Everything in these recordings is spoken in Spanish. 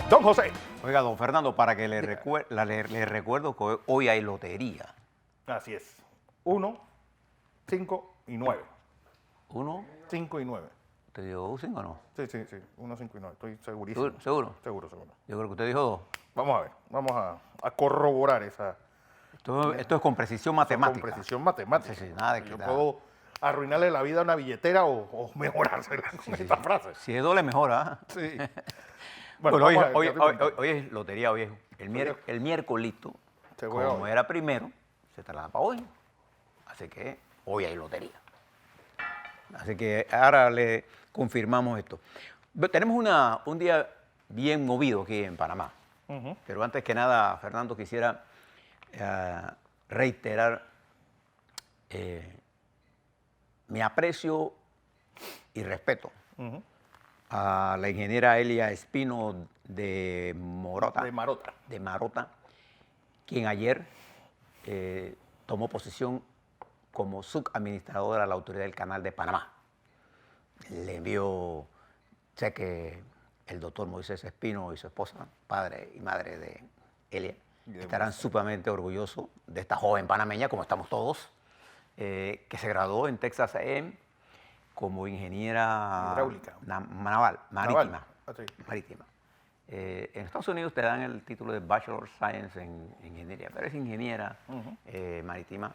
Don José. Oiga, don Fernando, para que le recuerdo que hoy hay lotería. Así es. 1, 5 y 9. ¿Uno? 5 y 9. ¿Usted dijo 5 o no? Sí. 1, 5 y 9. Estoy segurísimo. ¿Seguro? Seguro. Yo creo que usted dijo 2. Vamos a ver. Vamos a corroborar esa. Esto es con precisión matemática. Con precisión matemática. Sí, nada de Yo quitar. puedo arruinarle la vida a una billetera o mejorársela con esta frase. Si es doble, mejora. Sí. Bueno, vamos a ver, hoy es lotería, hoy es el miércolito. Se juega Como hoy. era primero, se traslada para hoy. Así que hoy hay lotería. Así que ahora le confirmamos esto. Tenemos un día bien movido aquí en Panamá. Pero antes que nada, Fernando, quisiera reiterar mi aprecio y respeto a la ingeniera Elia Espino de Morota. De Marota. Quien ayer tomó posesión como subadministradora a la autoridad del Canal de Panamá. Le envió, sé que el doctor Moisés Espino y su esposa, padre y madre de Elia, estarán sumamente orgullosos de esta joven panameña, como estamos todos, que se graduó en Texas A&M como ingeniera hidráulica. marítima. Sí. Marítima. En Estados Unidos te dan el título de Bachelor of Science en ingeniería, pero es ingeniera marítima,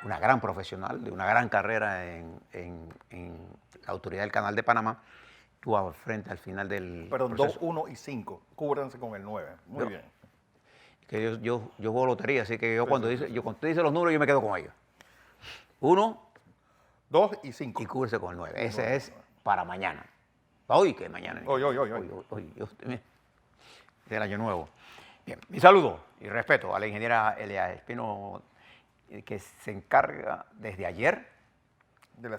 una gran profesional, de una gran carrera en la autoridad del Canal de Panamá. Tú al frente al final del Perdón, proceso. 2, 1 y 5. Cúbranse con el 9. Muy bien. Que yo juego lotería, así que cuando usted dice los números, yo me quedo con ellos. 1 2 y 5. y cúbrese con el 9. Ese es para mañana. Hoy, que mañana. Hoy. Es el año nuevo. Bien, mi saludo y respeto a la ingeniera Elia Espino, que se encarga desde ayer de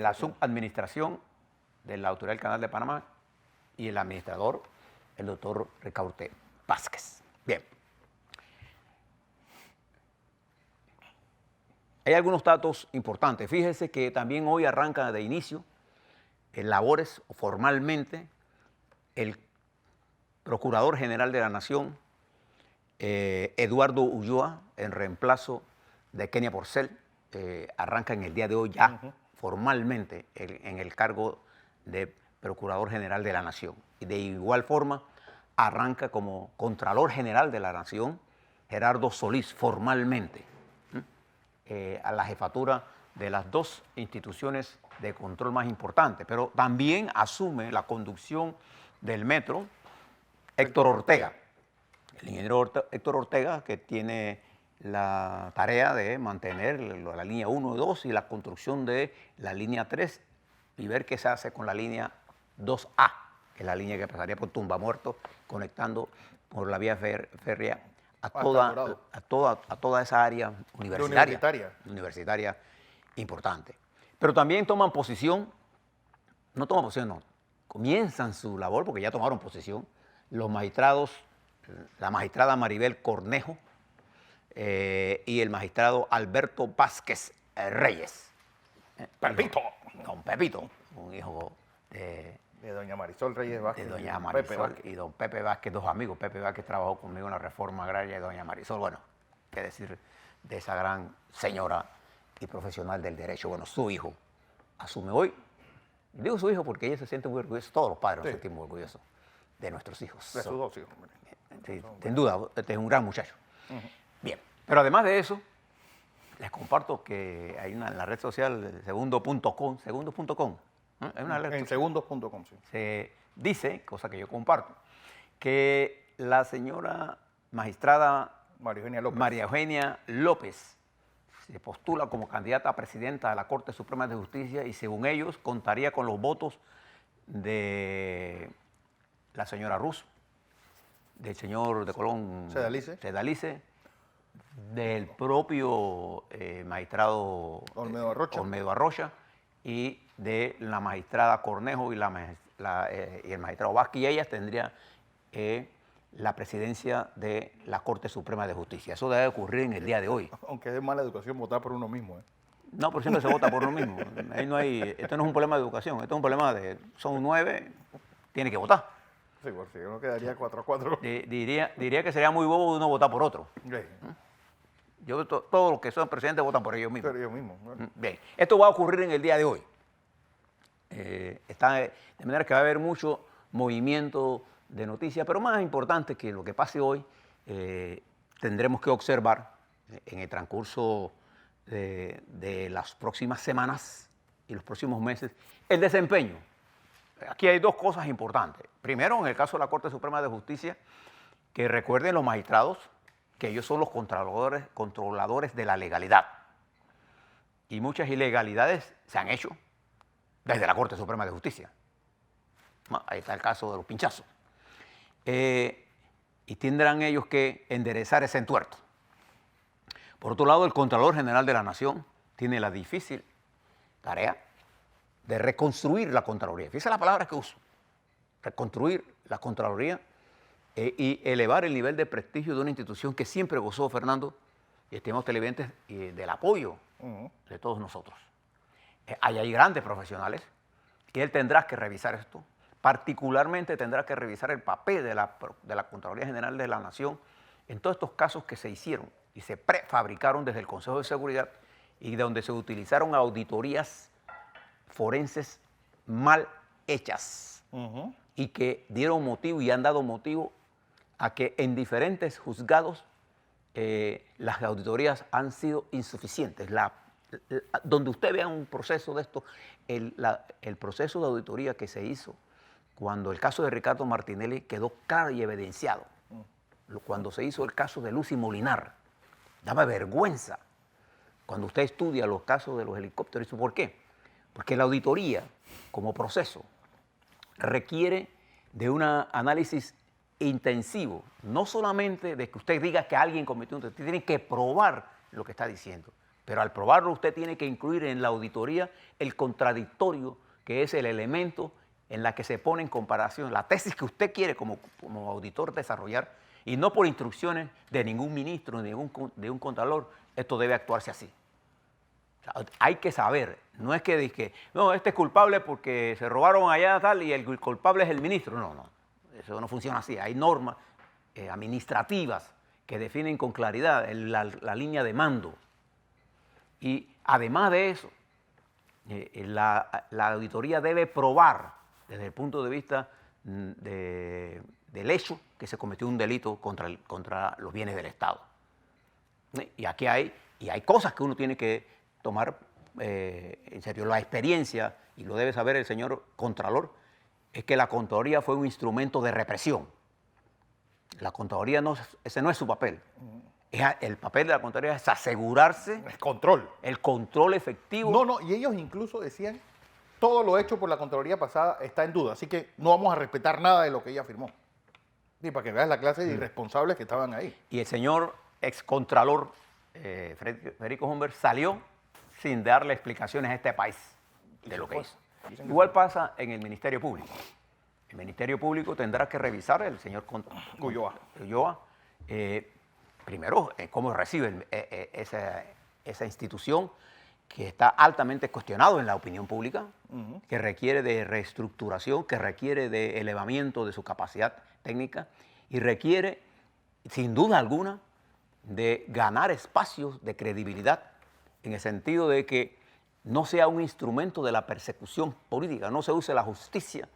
la subadministración de la Autoridad del Canal de Panamá y el administrador, el doctor Ricaurte Vázquez. Bien. Hay algunos datos importantes. Fíjese que también hoy arranca de inicio en labores formalmente el Procurador General de la Nación, Eduardo Ulloa, en reemplazo de Kenia Porcel, arranca en el día de hoy ya formalmente en el cargo de Procurador General de la Nación. Y de igual forma arranca como Contralor General de la Nación Gerardo Solís formalmente a la jefatura de las dos instituciones de control más importantes, pero también asume la conducción del metro Héctor Ortega, el ingeniero Héctor Ortega, que tiene la tarea de mantener la línea 1 y 2 y la construcción de la línea 3 y ver qué se hace con la línea 2A, que es la línea que pasaría por Tumbamuerto, conectando por la vía férrea a toda esa área universitaria importante. Pero también toman posición, comienzan su labor, porque ya tomaron posesión, los magistrados, la magistrada Maribel Cornejo y el magistrado Alberto Vázquez Reyes. Pepito. Don Pepito, un hijo de doña Marisol Reyes Vázquez. De doña Marisol y don Pepe Vázquez, dos amigos. Pepe Vázquez trabajó conmigo en la reforma agraria y doña Marisol, bueno, qué decir de esa gran señora y profesional del derecho. Bueno, su hijo asume hoy. Digo su hijo porque ella se siente muy orgullosa, todos los padres nos sentimos orgullosos de nuestros hijos. De sus dos hijos. Sí, sin duda, este es un gran muchacho. Bien, pero además de eso, les comparto que hay en la red social segundo.com, en segundos.com, sí. Se dice, cosa que yo comparto, que la señora magistrada María Eugenia López se postula como candidata a presidenta de la Corte Suprema de Justicia y según ellos contaría con los votos de la señora Ruz, del señor de Colón Sedalice, del propio magistrado Olmedo Arrocha y de la magistrada Cornejo y el magistrado Vázquez, y ellas tendrían la presidencia de la Corte Suprema de Justicia. Eso debe ocurrir en el día de hoy. Aunque es de mala educación votar por uno mismo. No, pero siempre se vota por uno mismo. Ahí esto no es un problema de educación, esto es un problema de, son 9, tiene que votar. Sí, por si uno quedaría 4-4. Diría que sería muy bobo uno votar por otro. Sí, Todos los que son presidentes votan por ellos mismos. pero ellos mismos. Bueno. Bien, esto va a ocurrir en el día de hoy. Está de manera que va a haber mucho movimiento de noticias, pero más importante que lo que pase hoy, tendremos que observar en el transcurso de las próximas semanas y los próximos meses el desempeño. Aquí hay dos cosas importantes. Primero, en el caso de la Corte Suprema de Justicia, que recuerden los magistrados que ellos son los controladores de la legalidad. Y muchas ilegalidades se han hecho desde la Corte Suprema de Justicia. Ahí está el caso de los pinchazos. Y tendrán ellos que enderezar ese entuerto. Por otro lado, el Contralor General de la Nación tiene la difícil tarea de reconstruir la Contraloría. Fíjense la palabra que uso. Reconstruir la Contraloría y elevar el nivel de prestigio de una institución que siempre gozó, Fernando, y estimados televidentes, del apoyo de todos nosotros. Hay grandes profesionales y él tendrá que revisar esto. Particularmente tendrá que revisar el papel de la Contraloría General de la Nación en todos estos casos que se hicieron y se prefabricaron desde el Consejo de Seguridad y de donde se utilizaron auditorías forenses mal hechas y que dieron motivo y han dado motivo a que en diferentes juzgados las auditorías han sido insuficientes. Donde usted vea un proceso de esto, el proceso de auditoría que se hizo cuando el caso de Ricardo Martinelli quedó claro y evidenciado, cuando se hizo el caso de Lucy Molinar, daba vergüenza. Cuando usted estudia los casos de los helicópteros, ¿por qué? Porque la auditoría, como proceso, requiere de un análisis intensivo, no solamente de que usted diga que alguien cometió un delito, usted tiene que probar lo que está diciendo, pero al probarlo usted tiene que incluir en la auditoría el contradictorio, que es el elemento en la que se pone en comparación la tesis que usted quiere como auditor desarrollar, y no por instrucciones de ningún ministro, de un contralor, esto debe actuarse así. O sea, hay que saber, no es que no, este es culpable porque se robaron allá tal y el culpable es el ministro. No, eso no funciona así. Hay normas administrativas que definen con claridad la línea de mando. Y además de eso, la auditoría debe probar desde el punto de vista del hecho que se cometió un delito contra los bienes del Estado. Y aquí hay cosas que uno tiene que tomar en serio. La experiencia, y lo debe saber el señor Contralor, es que la Contraloría fue un instrumento de represión. La Contraloría ese no es su papel. El papel de la Contraloría es asegurarse El control. el control efectivo. No, y ellos incluso decían, todo lo hecho por la Contraloría pasada está en duda, así que no vamos a respetar nada de lo que ella firmó. Y para que veas la clase de irresponsables que estaban ahí. Y el señor excontralor Federico Humbert salió sin darle explicaciones a este país de lo que hizo. Igual pasa en el Ministerio Público. El Ministerio Público tendrá que revisar el señor Ulloa, primero, cómo recibe esa institución que está altamente cuestionado en la opinión pública, que requiere de reestructuración, que requiere de elevamiento de su capacidad técnica y requiere, sin duda alguna, de ganar espacios de credibilidad en el sentido de que no sea un instrumento de la persecución política, no se use la justicia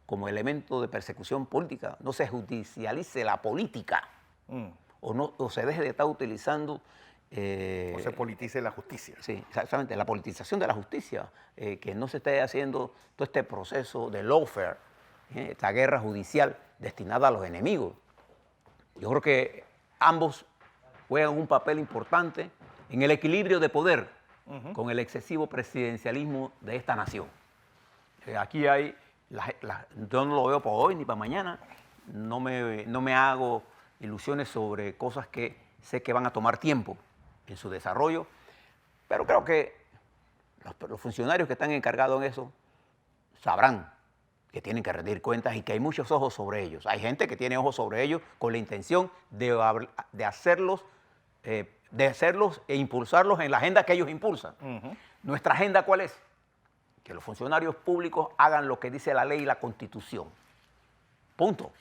como elemento de persecución política, no se judicialice la política o se deje de estar utilizando o se politice la justicia. Sí, exactamente, la politización de la justicia, que no se esté haciendo todo este proceso de lawfare, esta guerra judicial destinada a los enemigos. Yo creo que ambos juegan un papel importante en el equilibrio de poder con el excesivo presidencialismo de esta nación. Aquí hay, yo no lo veo para hoy ni para mañana, no me hago ilusiones sobre cosas que sé que van a tomar tiempo en su desarrollo, pero creo que los funcionarios que están encargados en eso sabrán que tienen que rendir cuentas y que hay muchos ojos sobre ellos. Hay gente que tiene ojos sobre ellos con la intención de hacerlos e impulsarlos en la agenda que ellos impulsan. ¿Nuestra agenda cuál es? Que los funcionarios públicos hagan lo que dice la ley y la Constitución. Punto.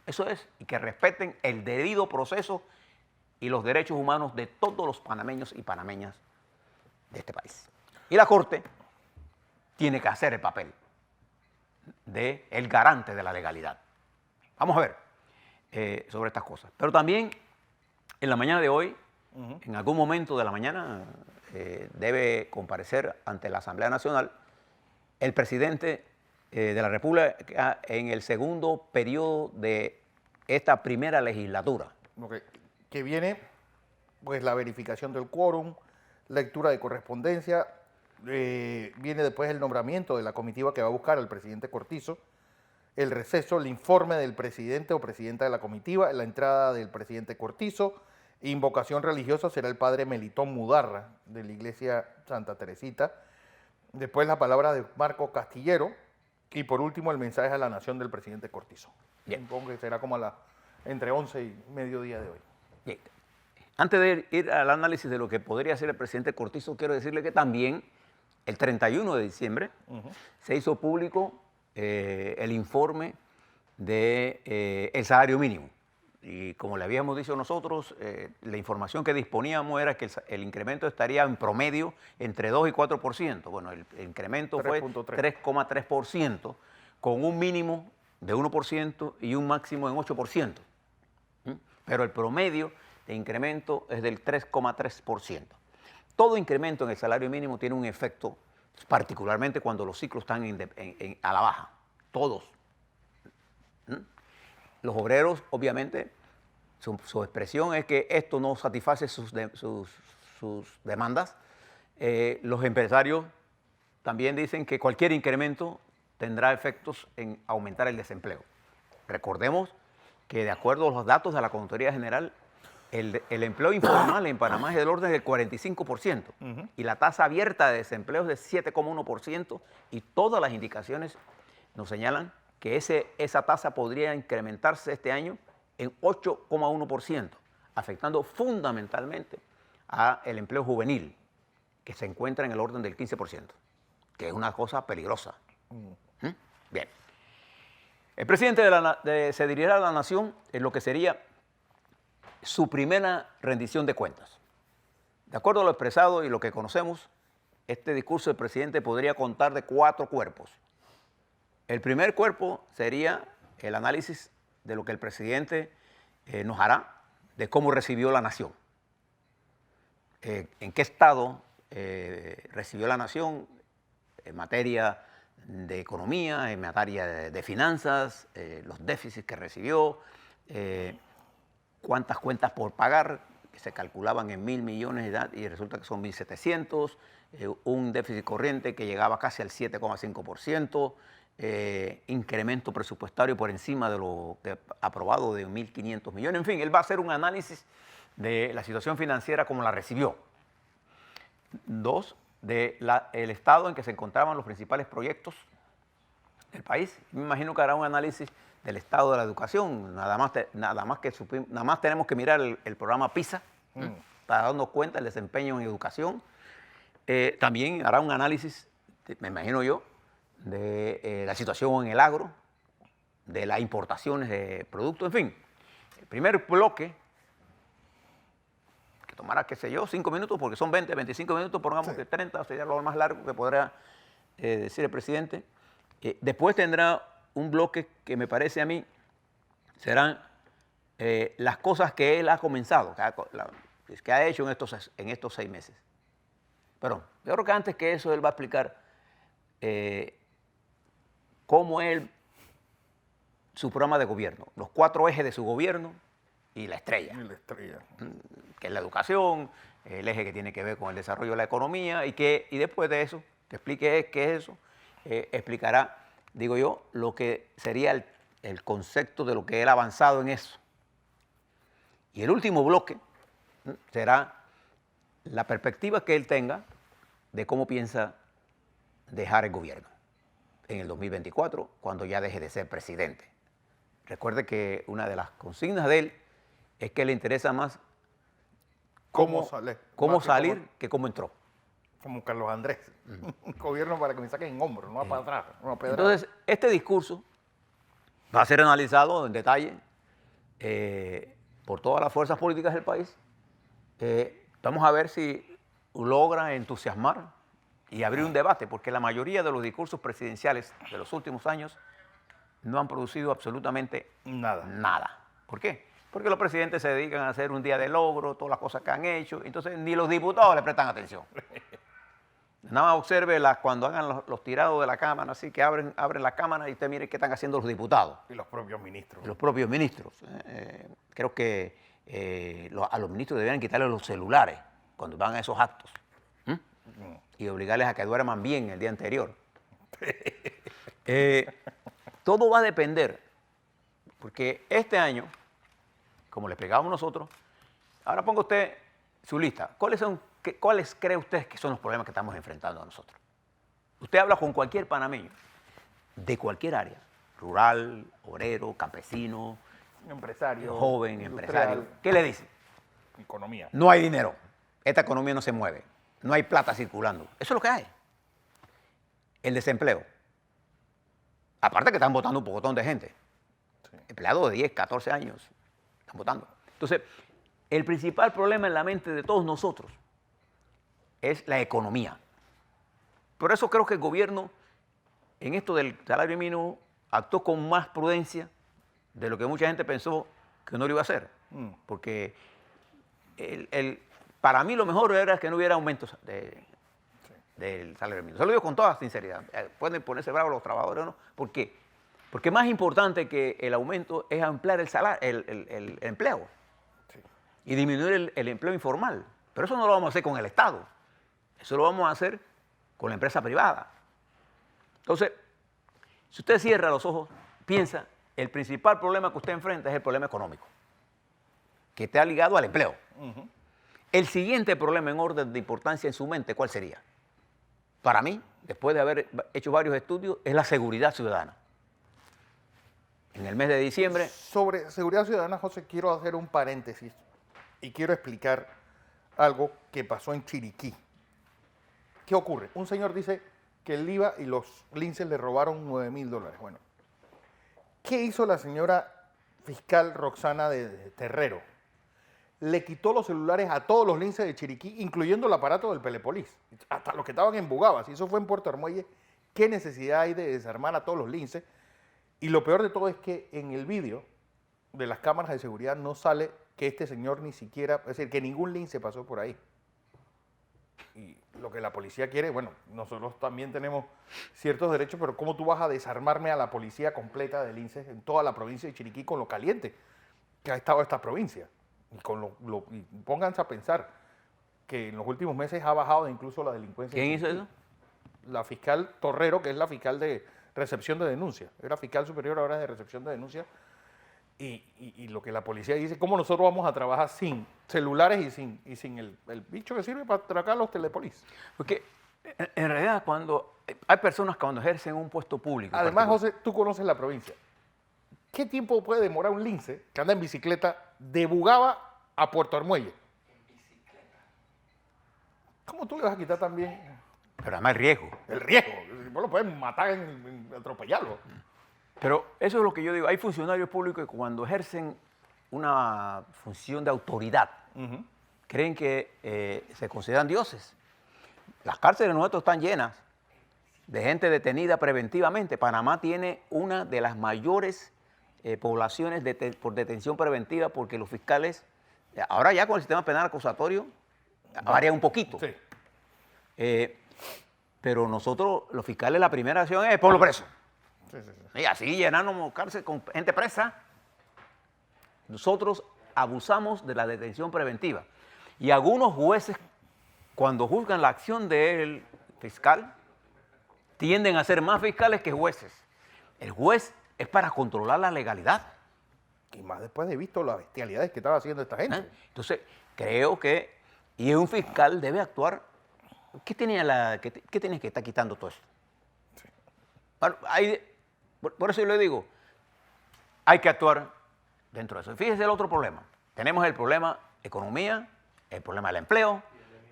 Eso es, y que respeten el debido proceso y los derechos humanos de todos los panameños y panameñas de este país. Y la Corte tiene que hacer el papel de el garante de la legalidad. Vamos a ver sobre estas cosas. Pero también en la mañana de hoy, en algún momento de la mañana, debe comparecer ante la Asamblea Nacional el presidente de la República en el segundo periodo de esta primera legislatura. Okay. Que viene, pues, la verificación del quórum, lectura de correspondencia, viene después el nombramiento de la comitiva que va a buscar al presidente Cortizo, el receso, el informe del presidente o presidenta de la comitiva, la entrada del presidente Cortizo, invocación religiosa será el padre Melitón Mudarra de la iglesia Santa Teresita, después la palabra de Marco Castillero y por último el mensaje a la nación del presidente Cortizo. Bien. Supongo que será como entre 11 y mediodía de hoy. Bien. Antes de ir al análisis de lo que podría hacer el presidente Cortizo, quiero decirle que también el 31 de diciembre se hizo público el informe del salario mínimo. Y como le habíamos dicho nosotros, la información que disponíamos era que el incremento estaría en promedio entre 2 y 4%. Bueno, el incremento fue 3,3%, con un mínimo de 1% y un máximo en 8%. Pero el promedio de incremento es del 3,3%. Todo incremento en el salario mínimo tiene un efecto, particularmente cuando los ciclos están a la baja. Todos. Los obreros, obviamente, su expresión es que esto no satisface sus demandas. Los empresarios también dicen que cualquier incremento tendrá efectos en aumentar el desempleo. Recordemos que de acuerdo a los datos de la Contraloría General, el empleo informal en Panamá es del orden del 45% y la tasa abierta de desempleo es de 7,1% y todas las indicaciones nos señalan que esa tasa podría incrementarse este año en 8,1%, afectando fundamentalmente al empleo juvenil, que se encuentra en el orden del 15%, que es una cosa peligrosa. Bien. El presidente se dirigirá a la nación en lo que sería su primera rendición de cuentas. De acuerdo a lo expresado y lo que conocemos, este discurso del presidente podría contar de 4 cuerpos. El primer cuerpo sería el análisis de lo que el presidente nos hará de cómo recibió la nación. En qué estado recibió la nación en materia de economía, en materia de finanzas, los déficits que recibió, cuántas cuentas por pagar, que se calculaban en 1.000 millones y resulta que son 1.700, un déficit corriente que llegaba casi al 7,5%, incremento presupuestario por encima de lo que aprobado de 1.500 millones. En fin, él va a hacer un análisis de la situación financiera como la recibió. 2, el estado en que se encontraban los principales proyectos del país. Me imagino que hará un análisis del estado de la educación. Nada más tenemos que mirar el programa PISA para darnos cuenta del desempeño en educación. También hará un análisis, me imagino yo, de la situación en el agro, de las importaciones de productos, en fin. El primer bloque, que tomará, qué sé yo, 5 minutos, porque son 20, 25 minutos, pongamos que 30, sería lo más largo que podrá decir el presidente. Después tendrá un bloque que me parece a mí serán las cosas que él ha comenzado, que ha hecho en estos 6 meses. Pero yo creo que antes que eso él va a explicar cómo su programa de gobierno, los 4 ejes de su gobierno y la estrella. Que es la educación, el eje que tiene que ver con el desarrollo de la economía y después de eso, que explique qué es eso, explicará, digo yo, lo que sería el concepto de lo que él ha avanzado en eso. Y el último bloque será la perspectiva que él tenga de cómo piensa dejar el gobierno en el 2024, cuando ya deje de ser presidente. Recuerde que una de las consignas de él es que le interesa más cómo salir que cómo entró. Como Carlos Andrés. Un gobierno para que me saquen en hombros, no para atrás, no a pedradas. Entonces, este discurso va a ser analizado en detalle por todas las fuerzas políticas del país. Vamos a ver si logra entusiasmar y abrir un debate, porque la mayoría de los discursos presidenciales de los últimos años no han producido absolutamente nada. ¿Por qué? Porque los presidentes se dedican a hacer un día de logro, todas las cosas que han hecho, entonces ni los diputados le prestan atención. Nada más observe cuando hagan los tirados de la Cámara, así que abren la Cámara y usted mire qué están haciendo los diputados. Y los propios ministros. Los propios ministros. Creo que a los ministros deberían quitarles los celulares cuando van a esos actos. Y obligarles a que duerman bien el día anterior. Todo va a depender, porque este año, como le explicábamos nosotros, ahora ponga usted su lista. ¿Cuáles cree usted que son los problemas que estamos enfrentando a nosotros? Usted habla con cualquier panameño, de cualquier área, rural, obrero, campesino, empresario, joven, industrial, empresario. ¿Qué le dice? Economía. No hay dinero. Esta economía no se mueve. No hay plata circulando. Eso es lo que hay. El desempleo. Aparte que están votando un pocotón de gente. Sí. Empleados de 10, 14 años están votando. Entonces, el principal problema en la mente de todos nosotros es la economía. Por eso creo que el gobierno, en esto del salario mínimo, actuó con más prudencia de lo que mucha gente pensó que no lo iba a hacer. Porque para mí lo mejor era que no hubiera aumentos del salario mínimo. Se lo digo con toda sinceridad. Pueden ponerse bravos los trabajadores, ¿no? ¿Por qué? Porque más importante que el aumento es ampliar el empleo. Sí. Y disminuir el empleo informal. Pero eso no lo vamos a hacer con el Estado. Eso lo vamos a hacer con la empresa privada. Entonces, si usted cierra los ojos, piensa, el principal problema que usted enfrenta es el problema económico, que está ligado al empleo. El siguiente problema en orden de importancia en su mente, ¿cuál sería? Para mí, después de haber hecho varios estudios, es la seguridad ciudadana. En el mes de diciembre... Sobre seguridad ciudadana, José, quiero hacer un paréntesis y quiero explicar algo que pasó en Chiriquí. ¿Qué ocurre? Un señor dice que el IVA y los linces le robaron $9,000. Bueno, ¿qué hizo la señora fiscal Roxana de Terrero? Le quitó los celulares a todos los linces de Chiriquí, incluyendo el aparato del Pelepolis, hasta los que estaban en Bugabas. Y eso fue en Puerto Armuelle. ¿Qué necesidad hay de desarmar a todos los linces? Y lo peor de todo es que en el vídeo de las cámaras de seguridad no sale que este señor ni siquiera, es decir, que ningún lince pasó por ahí. Y lo que la policía quiere, bueno, nosotros también tenemos ciertos derechos, pero ¿cómo tú vas a desarmarme a la policía completa de linces en toda la provincia de Chiriquí con lo caliente que ha estado esta provincia? Y y pónganse a pensar que en los últimos meses ha bajado incluso la delincuencia. ¿Quién hizo eso? La fiscal Torrero, que es la fiscal de recepción de denuncias. Era fiscal superior, ahora es de recepción de denuncias. Y lo que la policía dice, ¿cómo nosotros vamos a trabajar sin celulares y sin el bicho que sirve para atracar los telepolis? Porque en realidad cuando hay personas que cuando ejercen un puesto público... Además, José, tú conoces la provincia. ¿Qué tiempo puede demorar un lince que anda en bicicleta de Bugaba a Puerto Armuelle? En bicicleta. ¿Cómo tú le vas a quitar también? Pero además el riesgo. El riesgo. Vos lo puedes matar, atropellarlo. Pero eso es lo que yo digo. Hay funcionarios públicos que cuando ejercen una función de autoridad, creen que se consideran dioses. Las cárceles nuestras están llenas de gente detenida preventivamente. Panamá tiene una de las mayores poblaciones por detención preventiva porque los fiscales, ahora ya con el sistema penal acusatorio, varía un poquito. Sí. Pero nosotros, los fiscales, la primera acción es ponlo preso. Sí. Y así llenamos cárcel con gente presa. Nosotros abusamos de la detención preventiva. Y algunos jueces, cuando juzgan la acción del fiscal, tienden a ser más fiscales que jueces. El juez es para controlar la legalidad. Y más después de visto las bestialidades que estaba haciendo esta gente. Entonces, creo que, y un fiscal debe actuar. ¿Qué tiene que estar quitando todo eso? Sí. Bueno, por eso yo le digo, hay que actuar dentro de eso. Fíjese el otro problema. Tenemos el problema economía, el problema del empleo,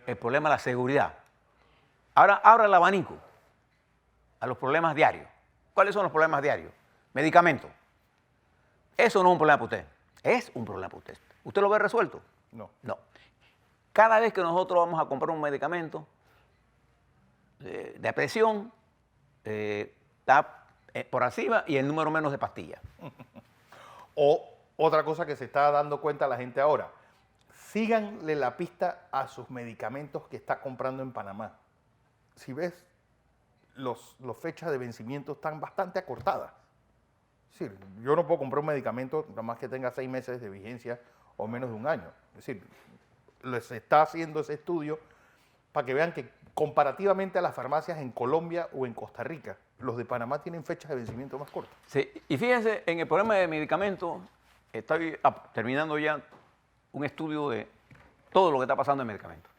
el problema de la seguridad. Ahora abra el abanico a los problemas diarios. ¿Cuáles son los problemas diarios? Medicamentos. Eso no es un problema para usted. Es un problema para usted. ¿Usted lo ve resuelto? No. No. Cada vez que nosotros vamos a comprar un medicamento de presión, está por arriba y el número menos de pastillas. O otra cosa que se está dando cuenta la gente ahora, síganle la pista a sus medicamentos que está comprando en Panamá. Si ves, los fechas de vencimiento están bastante acortadas. Es decir, yo no puedo comprar un medicamento nada más que tenga 6 meses de vigencia o menos de un año. Es decir, les está haciendo ese estudio para que vean que comparativamente a las farmacias en Colombia o en Costa Rica, los de Panamá tienen fechas de vencimiento más cortas. Sí, y fíjense, en el problema de medicamentos, estoy terminando ya un estudio de todo lo que está pasando en medicamentos.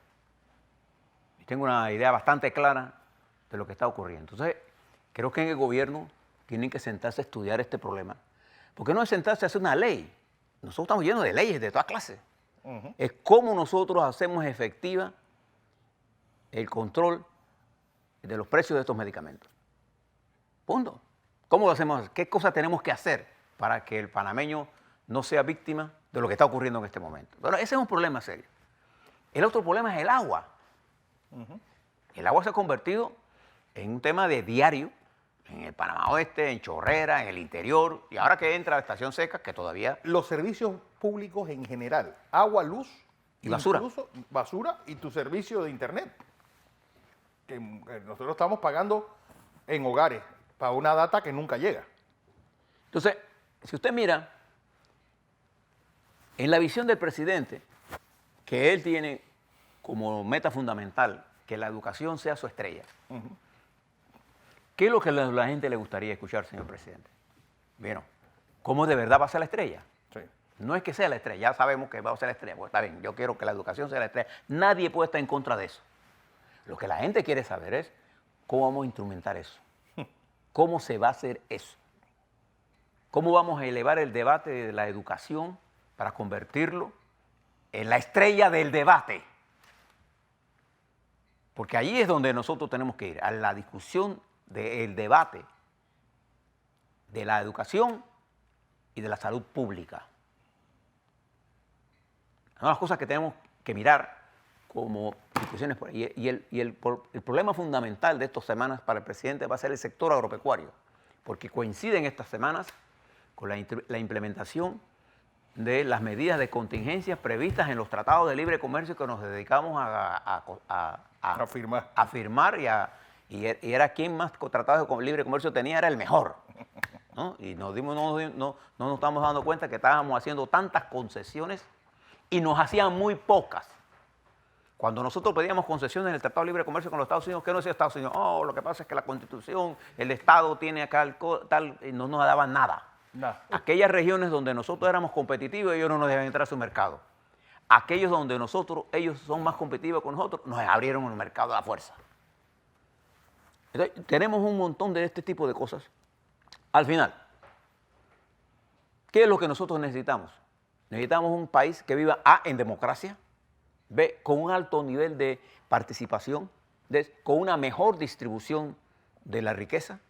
Y tengo una idea bastante clara de lo que está ocurriendo. Entonces, creo que en el gobierno tienen que sentarse a estudiar este problema. Porque no es sentarse a hacer una ley. Nosotros estamos llenos de leyes de todas clases. Es cómo nosotros hacemos efectiva el control de los precios de estos medicamentos. Punto. ¿Cómo lo hacemos? ¿Qué cosas tenemos que hacer para que el panameño no sea víctima de lo que está ocurriendo en este momento? Pero ese es un problema serio. El otro problema es el agua. El agua se ha convertido en un tema de diario en el Panamá Oeste, en Chorrera, en el interior, y ahora que entra la estación seca, que todavía... Los servicios públicos en general, agua, luz y basura. Incluso basura y tu servicio de internet. Que nosotros estamos pagando en hogares para una data que nunca llega. Entonces, si usted mira, en la visión del presidente, que él tiene como meta fundamental que la educación sea su estrella, ¿qué es lo que a la gente le gustaría escuchar, señor presidente? Bueno, ¿cómo de verdad va a ser la estrella? Sí. No es que sea la estrella, ya sabemos que va a ser la estrella. Pues está bien, yo quiero que la educación sea la estrella. Nadie puede estar en contra de eso. Lo que la gente quiere saber es cómo vamos a instrumentar eso. ¿Cómo se va a hacer eso? ¿Cómo vamos a elevar el debate de la educación para convertirlo en la estrella del debate? Porque ahí es donde nosotros tenemos que ir, a la discusión del debate de la educación y de la salud pública. Son las cosas que tenemos que mirar como discusiones por ahí. Y el problema fundamental de estas semanas para el presidente va a ser el sector agropecuario, porque coinciden estas semanas con la implementación de las medidas de contingencia previstas en los tratados de libre comercio que nos dedicamos a firmar y era quien más tratados de libre comercio tenía, era el mejor, ¿no? Y no nos estamos dando cuenta que estábamos haciendo tantas concesiones y nos hacían muy pocas. Cuando nosotros pedíamos concesiones en el Tratado de Libre Comercio con los Estados Unidos, ¿qué nos decía Estados Unidos? Oh, lo que pasa es que la Constitución, el Estado tiene acá tal, y no nos daban nada. Aquellas regiones donde nosotros éramos competitivos, ellos no nos deben entrar a su mercado. Aquellos donde ellos son más competitivos con nosotros, nos abrieron el mercado a la fuerza. Entonces, tenemos un montón de este tipo de cosas. Al final, ¿qué es lo que nosotros necesitamos? Necesitamos un país que viva en democracia, B, con un alto nivel de participación, con una mejor distribución de la riqueza,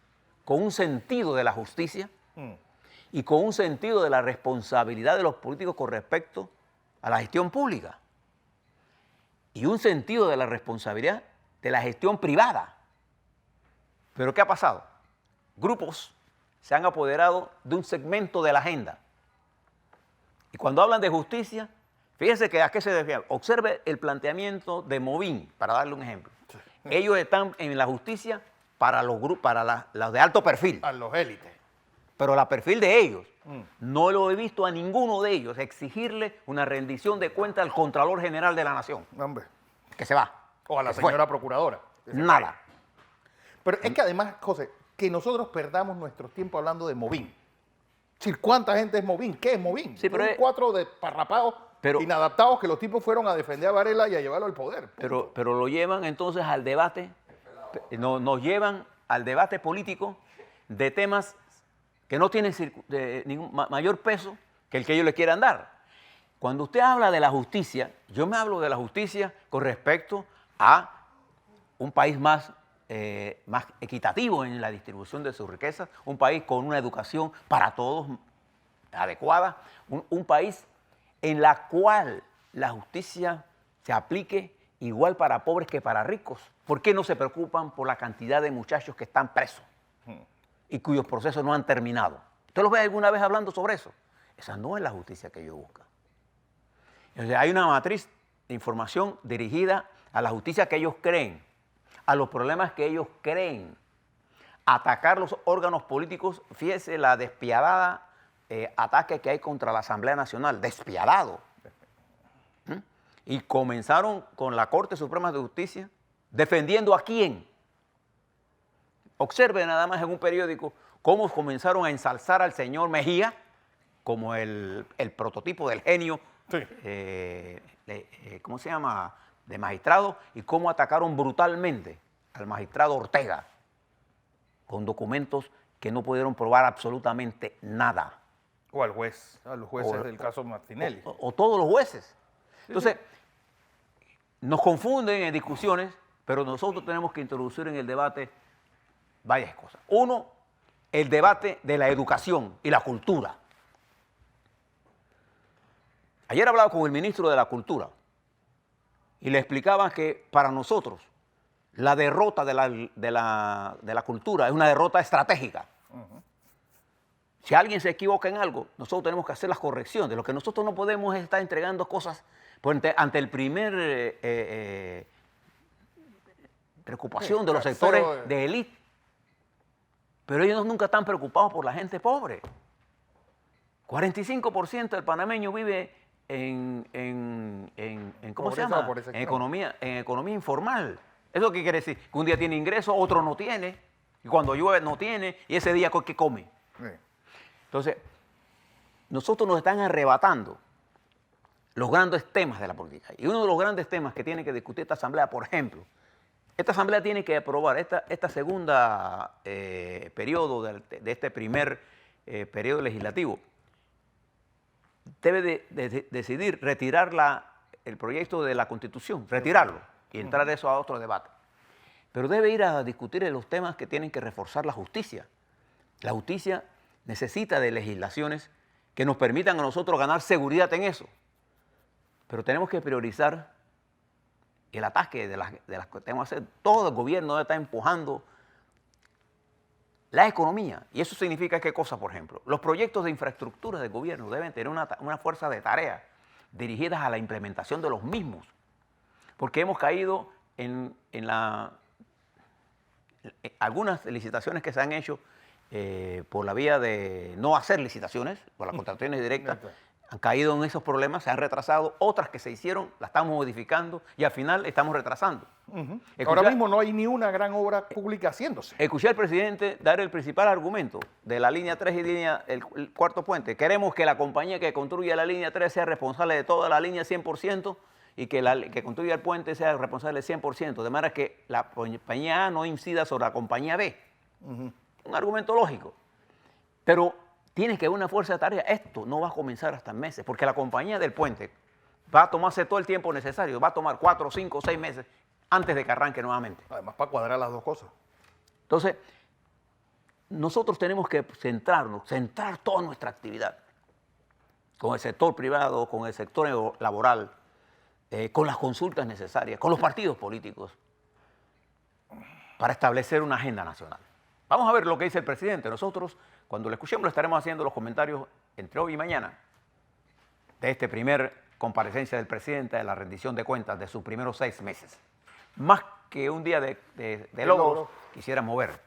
con un sentido de la justicia y con un sentido de la responsabilidad de los políticos con respecto a la gestión pública y un sentido de la responsabilidad de la gestión privada. ¿Pero qué ha pasado? Grupos se han apoderado de un segmento de la agenda. Y cuando hablan de justicia, fíjense que a qué se desvía. Observe el planteamiento de Movín, para darle un ejemplo. Ellos están en la justicia para los grupos, para los de alto perfil. A los élites. Pero la perfil de ellos, no lo he visto a ninguno de ellos exigirle una rendición de cuenta al Contralor General de la Nación. Hombre. Que se va. O a la señora procuradora. Nada. Pero es que además, José, que nosotros perdamos nuestro tiempo hablando de Movín. ¿Cuánta gente es Movín? ¿Qué es Movín? Sí, pero son 4 desparrapados inadaptados que los tipos fueron a defender a Varela y a llevarlo al poder. Pero lo llevan entonces al debate, nos llevan al debate político de temas que no tienen ningún mayor peso que el que ellos le quieran dar. Cuando usted habla de la justicia, yo me hablo de la justicia con respecto a un país más equitativo en la distribución de sus riquezas, un país con una educación para todos adecuada, un país en la cual la justicia se aplique igual para pobres que para ricos. ¿Por qué no se preocupan por la cantidad de muchachos que están presos y cuyos procesos no han terminado? ¿Usted los ve alguna vez hablando sobre eso? Esa no es la justicia que ellos buscan. Entonces, hay una matriz de información dirigida a la justicia que ellos creen, a los problemas que ellos creen, atacar los órganos políticos. Fíjese la despiadada ataque que hay contra la Asamblea Nacional, despiadado. Y comenzaron con la Corte Suprema de Justicia, defendiendo ¿a quién? Observe nada más en un periódico cómo comenzaron a ensalzar al señor Mejía como el prototipo del genio, Sí. ¿Cómo se llama?, de magistrado, y cómo atacaron brutalmente al magistrado Ortega con documentos que no pudieron probar absolutamente nada. O al juez, a los jueces del caso Martinelli. O todos los jueces. Entonces, nos confunden en discusiones, pero nosotros tenemos que introducir en el debate varias cosas. Uno, el debate de la educación y la cultura. Ayer hablaba con el ministro de la Cultura y le explicaba que para nosotros la derrota de la cultura es una derrota estratégica. Si alguien se equivoca en algo, nosotros tenemos que hacer las correcciones. Lo que nosotros no podemos es estar entregando cosas ante el primer preocupación de los sectores de élite. Pero ellos nunca están preocupados por la gente pobre. 45% del panameño vive ¿cómo se llama? En economía informal. ¿Eso qué quiere decir? Que un día tiene ingresos, otro no tiene. Y cuando llueve no tiene. Y ese día, ¿qué come? Sí. Entonces, nosotros nos están arrebatando los grandes temas de la política. Y uno de los grandes temas que tiene que discutir esta Asamblea, por ejemplo, esta Asamblea tiene que aprobar esta segunda periodo de este primer periodo legislativo. Debe de decidir retirar el proyecto de la Constitución, retirarlo y entrar eso a otro debate. Pero debe ir a discutir los temas que tienen que reforzar la justicia. La justicia necesita de legislaciones que nos permitan a nosotros ganar seguridad en eso. Pero tenemos que priorizar el ataque de las que tenemos que hacer. Todo el gobierno debe estar empujando la economía. Y eso significa ¿qué cosa, por ejemplo? Los proyectos de infraestructura del gobierno deben tener una fuerza de tarea dirigidas a la implementación de los mismos. Porque hemos caído en algunas licitaciones que se han hecho por la vía de no hacer licitaciones, por las contrataciones directas, han caído en esos problemas, se han retrasado. Otras que se hicieron, las estamos modificando y al final estamos retrasando. Ahora mismo no hay ni una gran obra pública haciéndose. Escuché al presidente dar el principal argumento de la línea 3 y el cuarto puente. Queremos que la compañía que construya la línea 3 sea responsable de toda la línea 100% y que la que construya el puente sea responsable del 100%, de manera que la compañía A no incida sobre la compañía B. Un argumento lógico. Pero tiene que haber una fuerza de tarea. Esto no va a comenzar hasta en meses, porque la compañía del puente va a tomarse todo el tiempo necesario, va a tomar 4, 5, 6 meses antes de que arranque nuevamente. Además, para cuadrar las dos cosas. Entonces, nosotros tenemos que centrar toda nuestra actividad con el sector privado, con el sector laboral, con las consultas necesarias, con los partidos políticos, para establecer una agenda nacional. Vamos a ver lo que dice el presidente. Nosotros, cuando lo escuchemos, le estaremos haciendo los comentarios entre hoy y mañana de este primer comparecencia del presidente de la rendición de cuentas de sus primeros 6 meses. Más que un día de logros, quisiera mover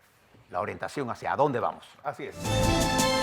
la orientación hacia dónde vamos. Así es.